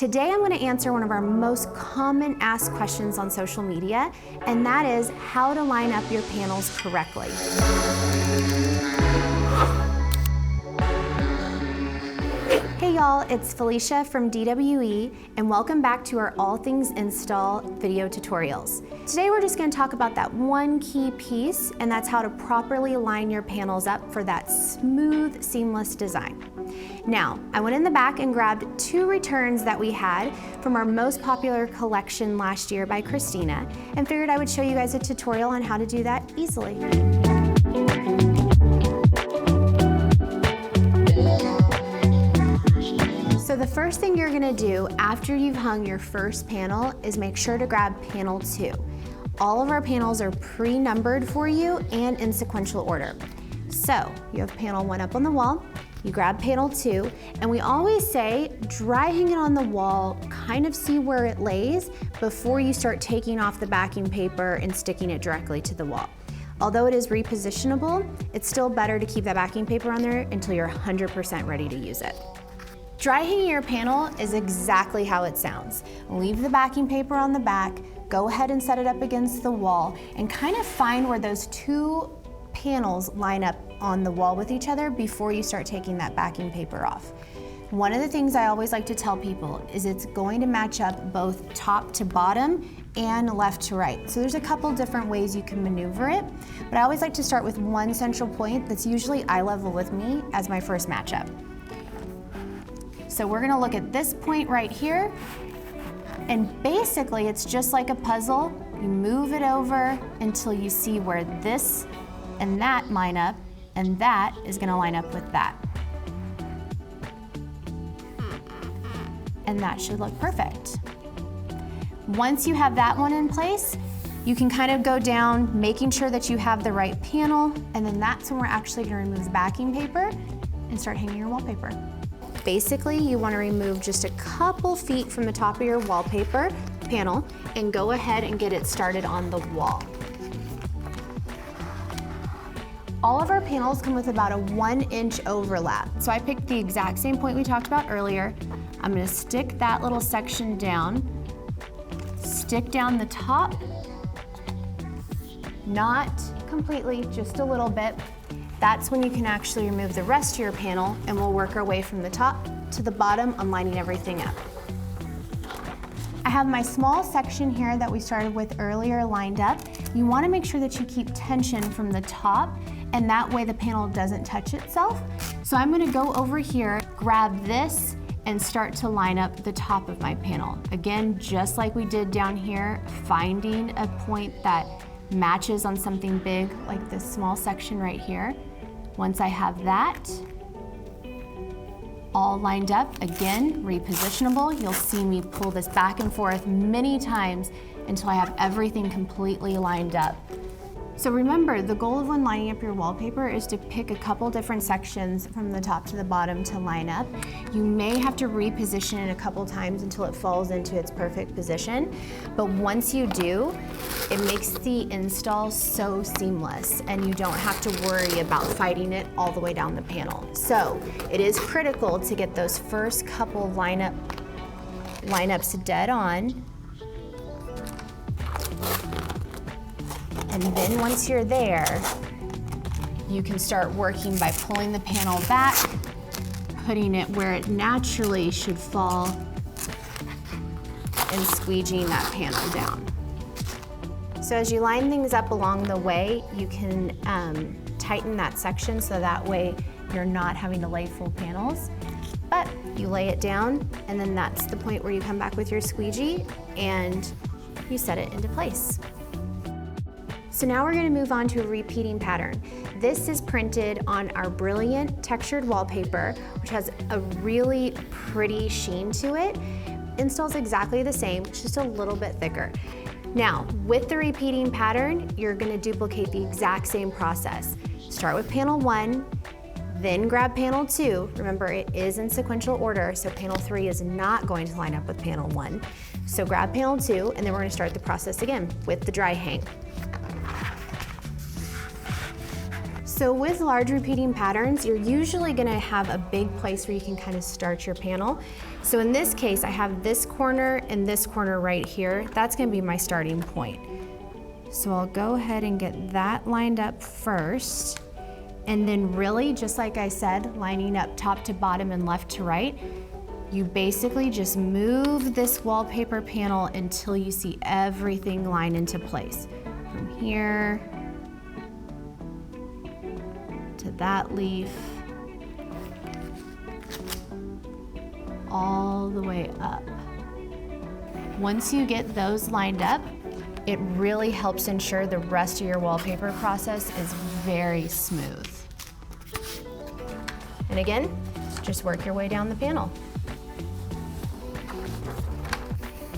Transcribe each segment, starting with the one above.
Today I'm going to answer one of our most common asked questions on social media, and that is how to line up your panels correctly. Hey y'all, it's Felecia from DWE, and welcome back to our All Things Install video tutorials. Today we're just going to talk about that one key piece, and that's how to properly line your panels up for that smooth, seamless design. Now, I went in the back and grabbed 2 returns that we had from our most popular collection last year by Christina, and figured I would show you guys a tutorial on how to do that easily. So the first thing you're gonna do after you've hung your first panel is make sure to grab panel 2. All of our panels are pre-numbered for you and in sequential order. So you have panel 1 up on the wall, you grab panel 2, and we always say dry hang it on the wall, kind of see where it lays before you start taking off the backing paper and sticking it directly to the wall. Although it is repositionable, it's still better to keep that backing paper on there until you're 100% ready to use it. Dry hanging your panel is exactly how it sounds. Leave the backing paper on the back, go ahead and set it up against the wall, and kind of find where those 2 panels line up on the wall with each other before you start taking that backing paper off. One of the things I always like to tell people is it's going to match up both top to bottom and left to right. So there's a couple different ways you can maneuver it, but I always like to start with one central point that's usually eye level with me as my first matchup. So we're gonna look at this point right here, and basically it's just like a puzzle. You move it over until you see where this and that line up, and that is gonna line up with that. And that should look perfect. Once you have that one in place, you can kind of go down, making sure that you have the right panel, and then that's when we're actually gonna remove the backing paper and start hanging your wallpaper. Basically, you want to remove just a couple feet from the top of your wallpaper panel and go ahead and get it started on the wall. All of our panels come with about a 1-inch overlap. So I picked the exact same point we talked about earlier. I'm going to stick that little section down, stick down the top, not completely, just a little bit. That's when you can actually remove the rest of your panel, and we'll work our way from the top to the bottom on lining everything up. I have my small section here that we started with earlier lined up. You want to make sure that you keep tension from the top, and that way the panel doesn't touch itself. So I'm going to go over here, grab this, and start to line up the top of my panel. Again, just like we did down here, finding a point that matches on something big like this small section right here. Once I have that all lined up, again, repositionable, you'll see me pull this back and forth many times until I have everything completely lined up. So remember, the goal of when lining up your wallpaper is to pick a couple different sections from the top to the bottom to line up. You may have to reposition it a couple times until it falls into its perfect position, but once you do, it makes the install so seamless and you don't have to worry about fighting it all the way down the panel. So it is critical to get those first couple lineups dead on. And then once you're there, you can start working by pulling the panel back, putting it where it naturally should fall, and squeegeeing that panel down. So as you line things up along the way, you can tighten that section so that way you're not having to lay full panels. But you lay it down, and then that's the point where you come back with your squeegee and you set it into place. So now we're going to move on to a repeating pattern. This is printed on our brilliant textured wallpaper, which has a really pretty sheen to it. Install's exactly the same, just a little bit thicker. Now, with the repeating pattern, you're going to duplicate the exact same process. Start with panel 1, then grab panel 2. Remember, it is in sequential order, so panel 3 is not going to line up with panel 1. So grab panel 2, and then we're going to start the process again with the dry hang. So with large repeating patterns, you're usually gonna have a big place where you can kind of start your panel. So in this case, I have this corner and this corner right here. That's gonna be my starting point. So I'll go ahead and get that lined up first. And then really, just like I said, lining up top to bottom and left to right, you basically just move this wallpaper panel until you see everything line into place. From here to that leaf, all the way up. Once you get those lined up, it really helps ensure the rest of your wallpaper process is very smooth. And again, just work your way down the panel.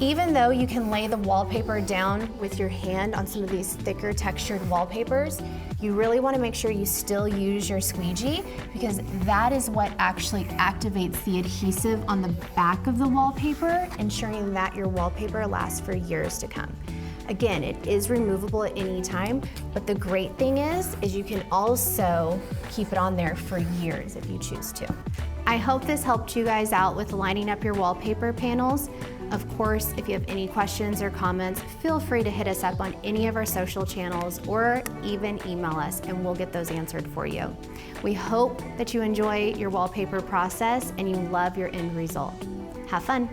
Even though you can lay the wallpaper down with your hand on some of these thicker textured wallpapers, you really want to make sure you still use your squeegee, because that is what actually activates the adhesive on the back of the wallpaper, ensuring that your wallpaper lasts for years to come. Again, it is removable at any time, but the great thing is you can also keep it on there for years if you choose to. I hope this helped you guys out with lining up your wallpaper panels. Of course, if you have any questions or comments, feel free to hit us up on any of our social channels or even email us and we'll get those answered for you. We hope that you enjoy your wallpaper process and you love your end result. Have fun.